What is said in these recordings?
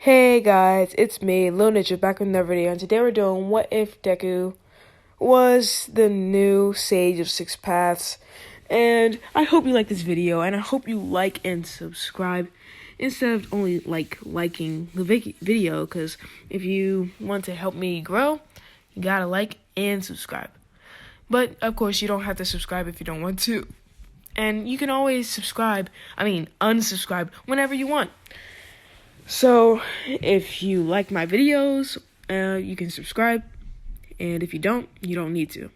Hey guys, it's me, Lil Ninja, back with another video, and today we're doing what if Deku was the new Sage of Six Paths. And I hope you like this video, and I hope you like and subscribe instead of only liking the video, because if you want to help me grow, you gotta like and subscribe. But of course, you don't have to subscribe if you don't want to. And you can always unsubscribe whenever you want. So, if you like my videos, you can subscribe, and if you don't need to.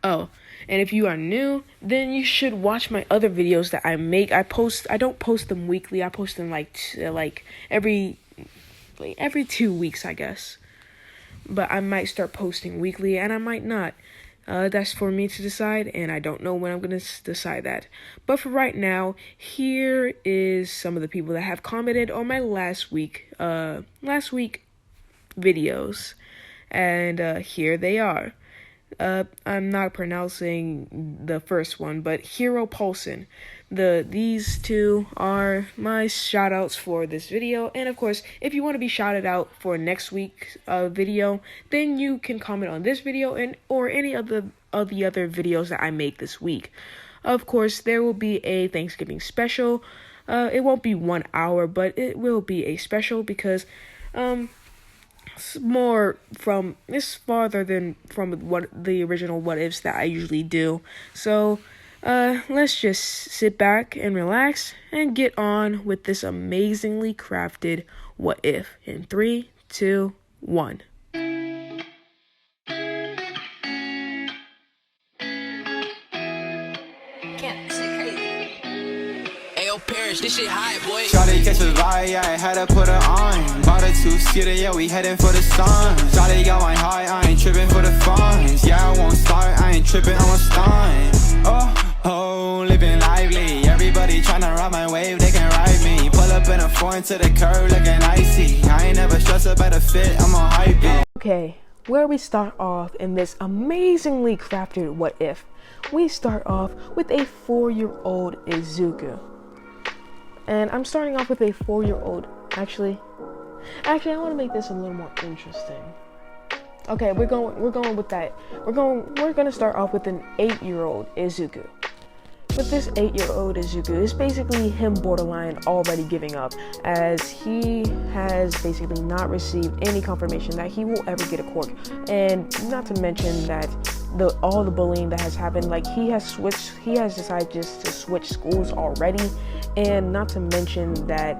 Oh, and if you are new, then you should watch my other videos that I make. I don't post them weekly. I post them every 2 weeks, I guess. But I might start posting weekly, and I might not. That's for me to decide, and I don't know when I'm going to decide that. But for right now, here is some of the people that have commented on my last week videos. And here they are. I'm not pronouncing the first one, but Hero Paulson. These two are my shoutouts for this video, and of course, if you want to be shouted out for next week's video, then you can comment on this video or any of the other videos that I make this week. Of course, there will be a Thanksgiving special. It won't be 1 hour, but it will be a special because it's farther than from what the original what ifs that I usually do. So let's just sit back and relax and get on with this amazingly crafted what if in 3, 2, 1. This shit high, boy. Shawty catch a vibe, yeah, I had to put her on. Bought a two-seater, yeah, we heading for the sun. Shawty got my high, I ain't tripping for the funds. Yeah, I won't start, I ain't tripping, I'm a stun. Oh, living lively. Everybody tryna ride my wave, they can ride me. Pull up in a foreign to the curb, looking icy. I ain't never stressed about a fit, I'm on hype it. Okay, where we start off in this amazingly crafted what if, we start off with a 4-year-old Izuku. And I'm starting off with a 4-year-old. Actually, I want to make this a little more interesting. Okay, we're going with that. We're going to start off with an 8-year-old Izuku. With this 8-year-old Izuku, it's basically him borderline already giving up, as he has basically not received any confirmation that he will ever get a quirk, and not to mention that all the bullying that has happened, he has decided just to switch schools already, and not to mention that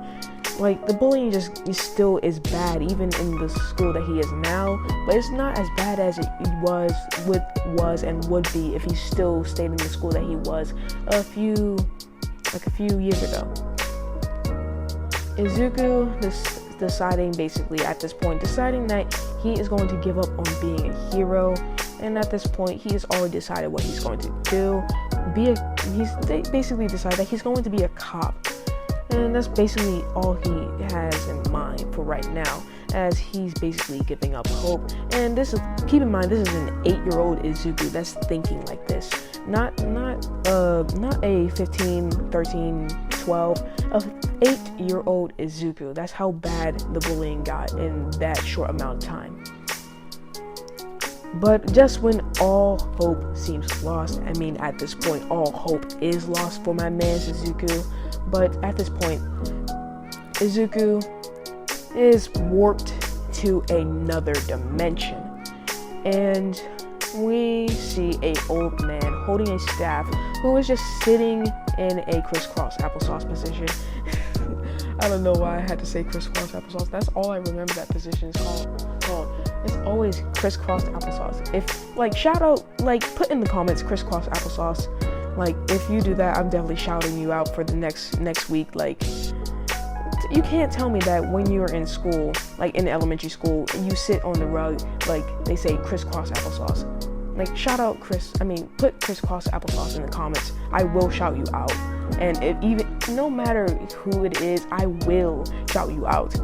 the bullying still is bad even in the school that he is now, but it's not as bad as it was and would be if he still stayed in the school that he was a few years ago. Izuku deciding that he is going to give up on being a hero, and at this point he has already decided what he's going to do. He's basically decided that he's going to be a cop. And that's basically all he has in mind for right now, as he's basically giving up hope. And keep in mind, this is an 8-year-old Izuku that's thinking like this. Not a 15, 13, 12, a 8-year-old Izuku. That's how bad the bullying got in that short amount of time. But just when all hope seems lost, at this point, all hope is lost for my man Izuku. But at this point, Izuku is warped to another dimension. And we see an old man holding a staff who is just sitting in a crisscross applesauce position. I don't know why I had to say crisscross applesauce. That's all I remember that position is called. It's always crisscross applesauce. Shout out, put in the comments crisscross applesauce. If you do that, I'm definitely shouting you out for the next week. You can't tell me that when you're in school, in elementary school, you sit on the rug, they say crisscross applesauce. Shout out put crisscross applesauce in the comments. I will shout you out. And no matter who it is, I will shout you out.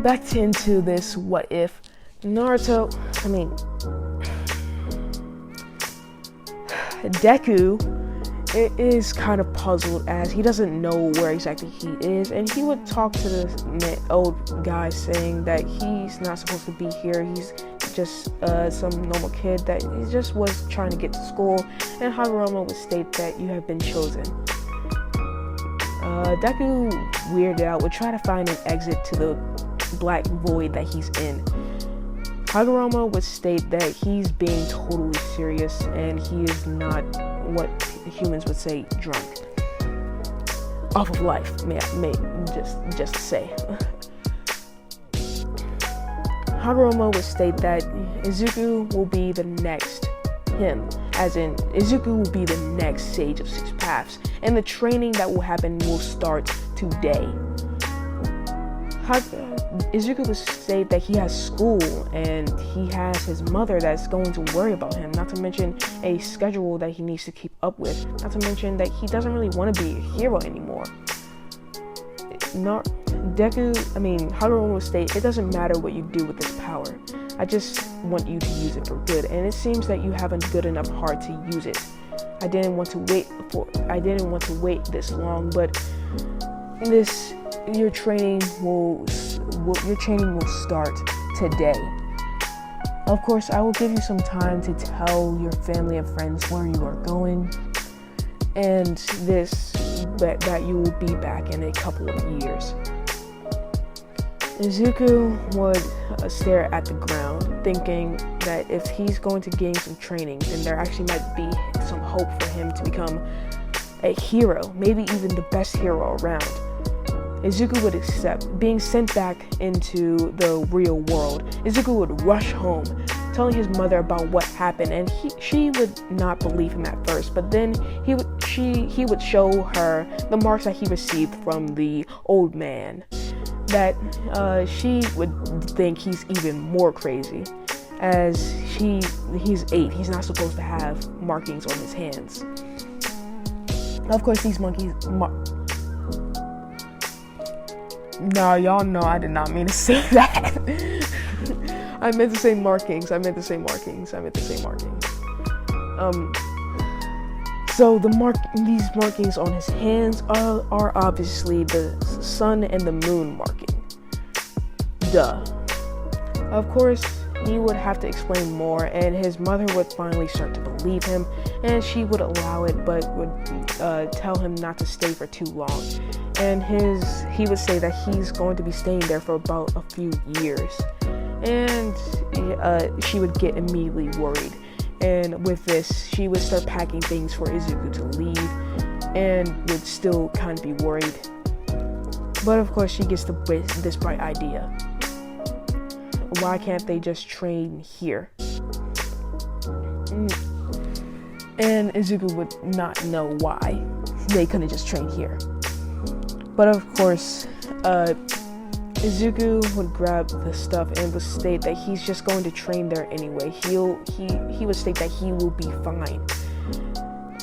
Back into this what if. Deku it is kind of puzzled as he doesn't know where exactly he is, and he would talk to the old guy saying that he's not supposed to be here. He's just some normal kid that he just was trying to get to school, and Hagoromo would state that you have been chosen. Deku, weirded out, would try to find an exit to the black void that he's in. Hagoromo would state that he's being totally serious and he is not what humans would say drunk. Off of life, may just say. Hagoromo would state that Izuku will be the next him, as in Izuku will be the next Sage of Six Paths, and the training that will happen will start today. Izuku would state that he has school and he has his mother that's going to worry about him, not to mention a schedule that he needs to keep up with, not to mention that he doesn't really want to be a hero anymore. Hagoromo would state, it doesn't matter what you do with this power. I just want you to use it for good, and it seems that you have a good enough heart to use it. I didn't want to wait this long, but your training will start today. Of course, I will give you some time to tell your family and friends where you are going, and that you will be back in a couple of years. Izuku would stare at the ground, thinking that if he's going to gain some training, then there actually might be some hope for him to become a hero, maybe even the best hero around. Izuku would accept being sent back into the real world. Izuku would rush home, telling his mother about what happened, and she would not believe him at first, but then he would show her the marks that he received from the old man, that she would think he's even more crazy, as he's 8, he's not supposed to have markings on his hands. Of course, these monkeys no, y'all know I did not mean to say that. I meant to say markings. So these markings on his hands are obviously the sun and the moon marking. Duh. Of course, he would have to explain more, and his mother would finally start to believe him, and she would allow it, but would tell him not to stay for too long. And he would say that he's going to be staying there for about a few years, and she would get immediately worried. And with this, she would start packing things for Izuku to leave, and would still kind of be worried. But of course, she gets this bright idea. Why can't they just train here? And Izuku would not know why they couldn't just train here. But of course, Izuku would grab the stuff and would state that he's just going to train there anyway. He would state that he will be fine.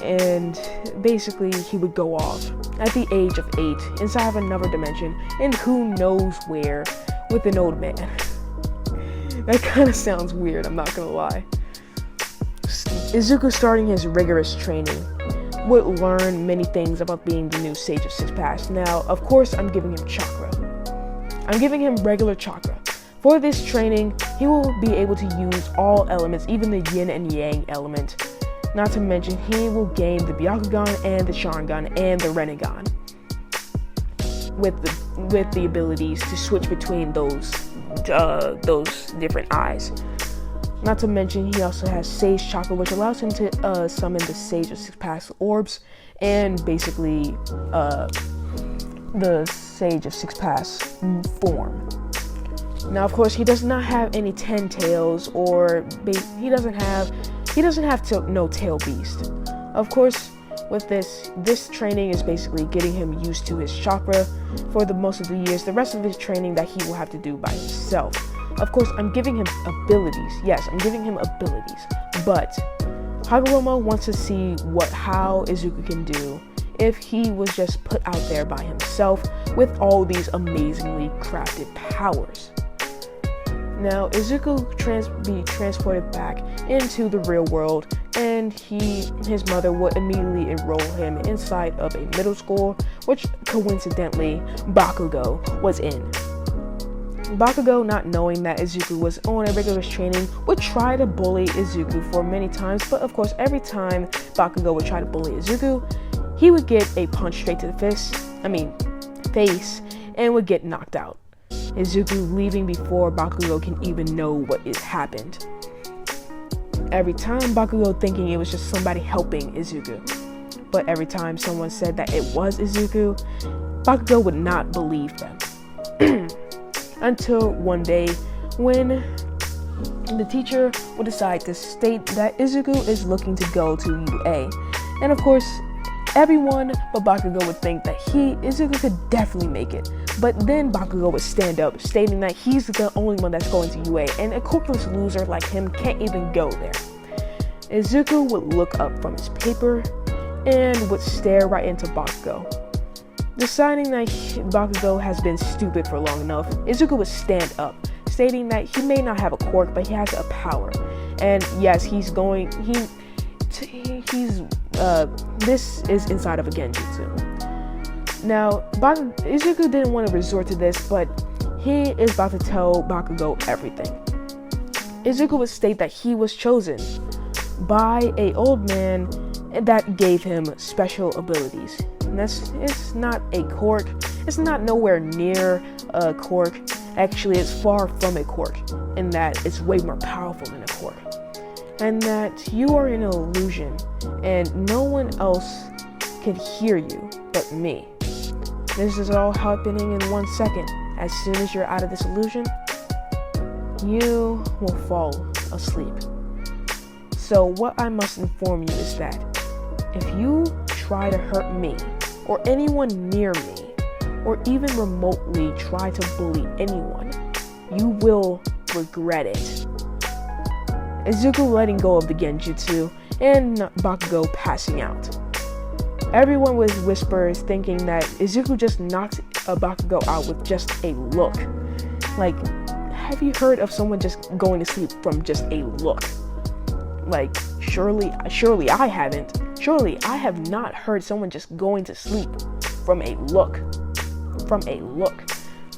And basically, he would go off at the age of 8 inside of another dimension, and who knows where, with an old man. That kind of sounds weird, I'm not gonna lie. Izuku, starting his rigorous training, would learn many things about being the new Sage of Six Paths. Now, of course, I'm giving him chakra. I'm giving him regular chakra. For this training, he will be able to use all elements, even the yin and yang element. Not to mention, he will gain the Bakugou and the Sharingan and the Rinnegan, with the abilities to switch between those different eyes. Not to mention, he also has Sage Chakra, which allows him to summon the Sage of Six Paths orbs, and basically the Sage of Six Paths form. Now, of course, he does not have any 10 tails, or he doesn't have no tail beast. Of course, with this training is basically getting him used to his chakra for the most of the years. The rest of his training that he will have to do by himself. Of course, I'm giving him abilities. Yes, I'm giving him abilities. But Hagoromo wants to see how Izuku can do if he was just put out there by himself with all these amazingly crafted powers. Now, Izuku be transported back into the real world, and his mother would immediately enroll him inside of a middle school, which coincidentally Bakugou was in. Bakugou, not knowing that Izuku was on a rigorous training, would try to bully Izuku for many times, but of course every time Bakugou would try to bully Izuku, he would get a punch straight to the face, and would get knocked out. Izuku leaving before Bakugou can even know what has happened. Every time Bakugou thinking it was just somebody helping Izuku, but every time someone said that it was Izuku, Bakugou would not believe them. Until one day when the teacher would decide to state that Izuku is looking to go to UA. And of course, everyone but Bakugou would think that Izuku could definitely make it. But then Bakugou would stand up, stating that he's the only one that's going to UA, and a corkless loser like him can't even go there. Izuku would look up from his paper and would stare right into Bakugou. Deciding that Bakugou has been stupid for long enough, Izuku would stand up, stating that he may not have a quirk, but he has a power. And yes, this is inside of a genjutsu. Now, Izuku didn't want to resort to this, but he is about to tell Bakugou everything. Izuku would state that he was chosen by an old man that gave him special abilities. And it's not a quirk. It's not nowhere near a quirk. Actually, it's far from a quirk in that it's way more powerful than a quirk. And that you are in an illusion and no one else can hear you but me. This is all happening in 1 second. As soon as you're out of this illusion, you will fall asleep. So what I must inform you is that if you try to hurt me or anyone near me, or even remotely try to bully anyone, you will regret it. Izuku letting go of the genjutsu, and Bakugou passing out. Everyone with whispers thinking that Izuku just knocked Bakugou out with just a look. Like, have you heard of someone just going to sleep from just a look? Like, surely I haven't. Surely I have not heard someone just going to sleep from a look.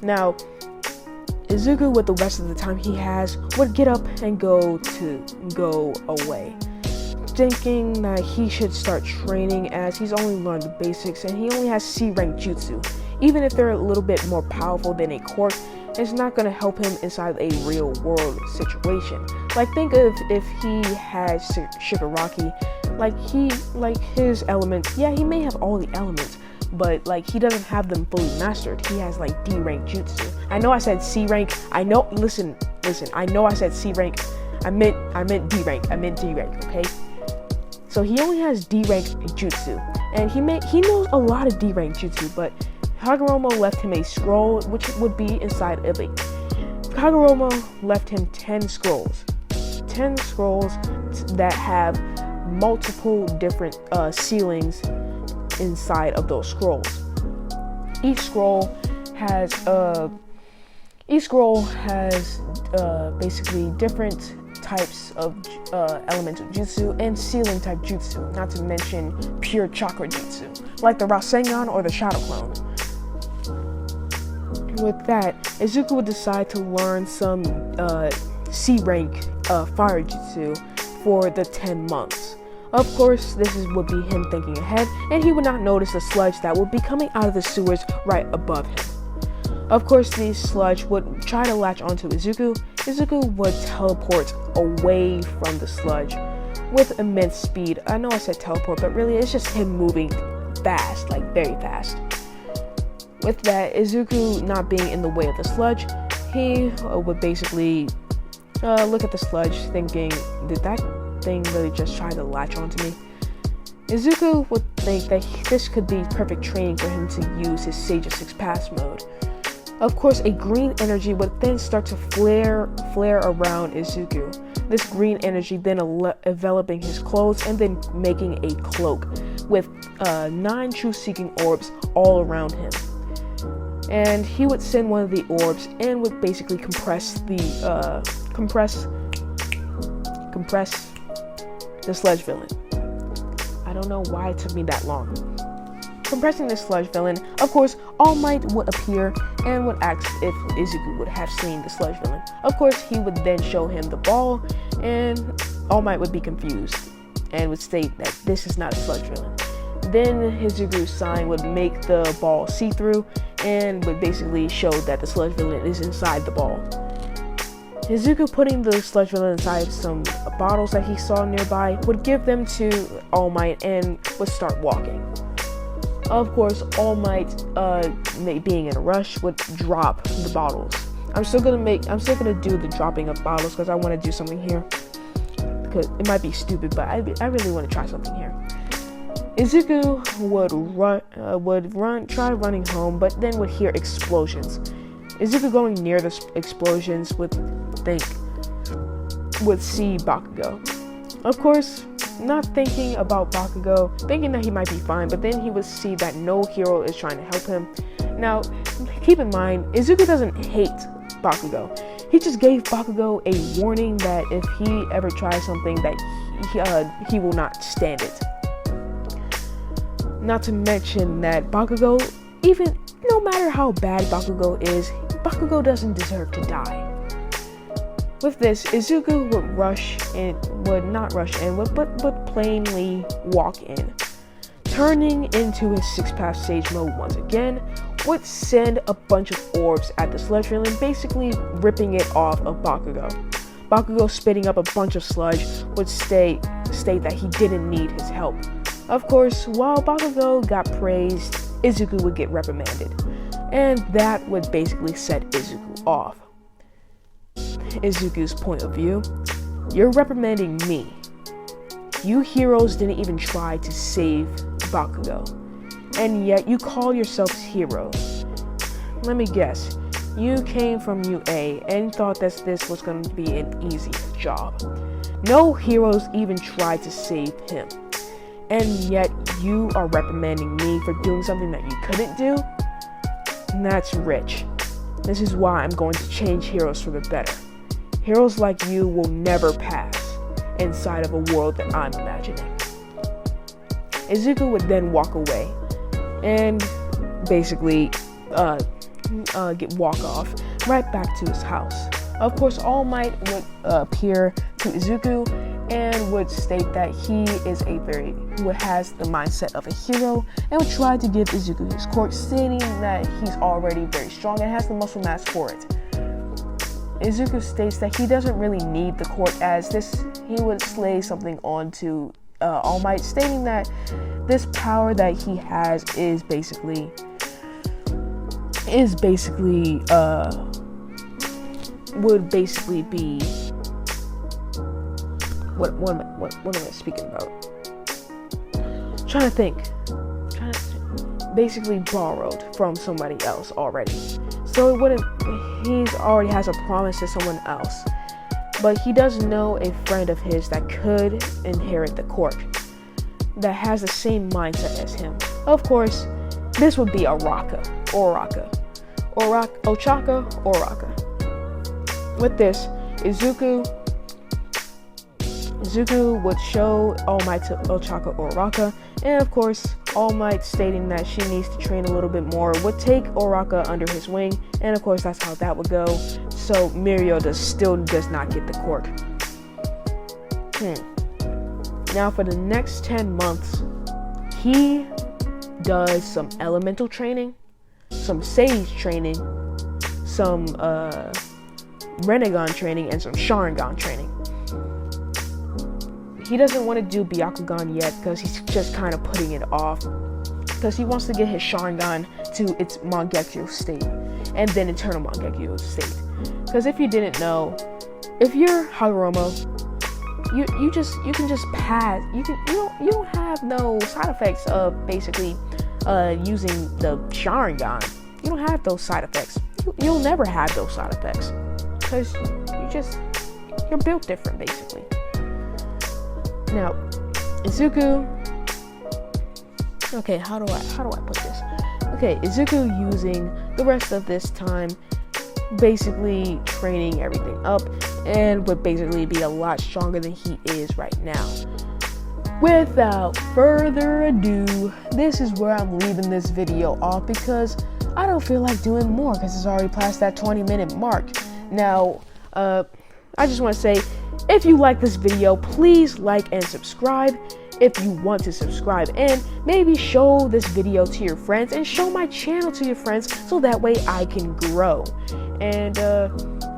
Now, Izuku, with the rest of the time he has, would get up and go away, thinking that he should start training as he's only learned the basics and he only has C-rank jutsu. Even if they're a little bit more powerful than a quirk, it's not going to help him inside a real world situation. Like, think of if he has Shigaraki, like his elements, yeah, he may have all the elements, but like he doesn't have them fully mastered. He has like D-rank jutsu. I know I said C-rank. I know, listen, I know I said C-rank. I meant D-rank. Okay? So he only has D-rank jutsu, and he knows a lot of D-rank jutsu, but Kaguruma left him a scroll, which would be inside of a... Kaguruma left him 10 scrolls. 10 scrolls that have multiple different ceilings inside of those scrolls. Each scroll has basically different types of elemental jutsu and ceiling type jutsu, not to mention pure chakra jutsu, like the Rasengan or the Shadow Clone. With that, Izuku would decide to learn some C-rank fire jutsu for the 10 months. Of course, would be him thinking ahead, and he would not notice the sludge that would be coming out of the sewers right above him. Of course, the sludge would try to latch onto Izuku. Izuku would teleport away from the sludge with immense speed. I know I said teleport, but really it's just him moving fast, like very fast. With that, Izuku not being in the way of the sludge, he would basically look at the sludge thinking, did that thing really just try to latch onto me? Izuku would think that this could be perfect training for him to use his Sage of Six Paths mode. Of course, a green energy would then start to flare around Izuku. This green energy then enveloping his clothes and then making a cloak with 9 truth-seeking orbs all around him. And he would send one of the orbs and would basically compress compress the sludge villain. I don't know why it took me that long. Compressing the sludge villain, of course, All Might would appear and would ask if Izuku would have seen the sludge villain. Of course, he would then show him the ball, and All Might would be confused and would state that this is not a sludge villain. Then Izuku's sign would make the ball see-through and would basically show that the sludge villain is inside the ball. Izuku putting the sludge villain inside some bottles that he saw nearby would give them to All Might and would start walking. Of course, All Might, being in a rush, would drop the bottles. I'm still gonna do the dropping of bottles because I want to do something here. Because it might be stupid, but I really want to try something here. Izuku would try running home, but then would hear explosions. Izuku going near the explosions would see Bakugou. Of course, not thinking about Bakugou, thinking that he might be fine, but then he would see that no hero is trying to help him. Now, keep in mind, Izuku doesn't hate Bakugou. He just gave Bakugou a warning that if he ever tries something that he will not stand it. Not to mention that Bakugou, even no matter how bad Bakugou is, Bakugou doesn't deserve to die. With this, Izuku would would plainly walk in. Turning into his 6-path sage mode once again, would send a bunch of orbs at the sludge villain, basically ripping it off of Bakugou. Bakugou, spitting up a bunch of sludge, would state that he didn't need his help. Of course, while Bakugou got praised, Izuku would get reprimanded, and that would basically set Izuku off. Izuku's point of view: you're reprimanding me. You heroes didn't even try to save Bakugou, and yet you call yourselves heroes. Let me guess, you came from UA and thought that this was going to be an easy job. No heroes even tried to save him, and yet you are reprimanding me for doing something that you couldn't do? That's rich. This is why I'm going to change heroes for the better. Heroes like you will never pass inside of a world that I'm imagining. Izuku would then walk away and basically walk off right back to his house. Of course, All Might would appear to Izuku and would state that he is who has the mindset of a hero and would try to give Izuku his quirk, stating that he's already very strong and has the muscle mass for it. Izuku states that he doesn't really need the quirk, as he would slay something onto All Might, stating that this power that he has is basically would basically be what am I speaking about? Trying to think. Basically borrowed from somebody else already. So he's already has a promise to someone else. But he does know a friend of his that could inherit the quirk, that has the same mindset as him. Of course, this would be Ochaka. With this, Izuku would show All Might to Ochaka, and of course, All Might stating that she needs to train a little bit more, would take Ochaka under his wing, and of course that's how that would go. So Mirio still does not get the quirk. Now for the next 10 months, he does some elemental training, some sage training, some Renegon training, and some Sharingan training. He doesn't want to do Byakugan yet because he's just kind of putting it off, because he wants to get his Sharingan to its Mangekyo state and then Eternal Mangekyo state. Because if you didn't know, if you're Hagoromo, you can just pass. You don't have no side effects of basically using the Sharingan. You don't have those side effects. You'll never have those side effects because you're built different basically. Now, Izuku. Okay, how do I put this? Okay, Izuku using the rest of this time basically training everything up and would basically be a lot stronger than he is right now. Without further ado, this is where I'm leaving this video off because I don't feel like doing more because it's already past that 20-minute mark. Now, I just want to say, if you like this video, please like and subscribe if you want to subscribe, and maybe show this video to your friends and show my channel to your friends so that way I can grow. And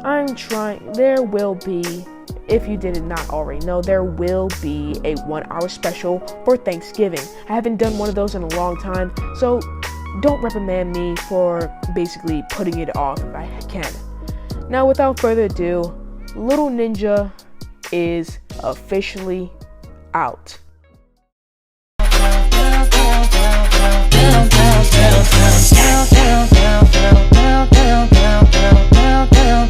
I'm trying, there will be, if you did not already know, there will be a 1-hour special for Thanksgiving. I haven't done one of those in a long time, so don't reprimand me for basically putting it off if I can. Now, without further ado, Little Ninja is officially out. Down,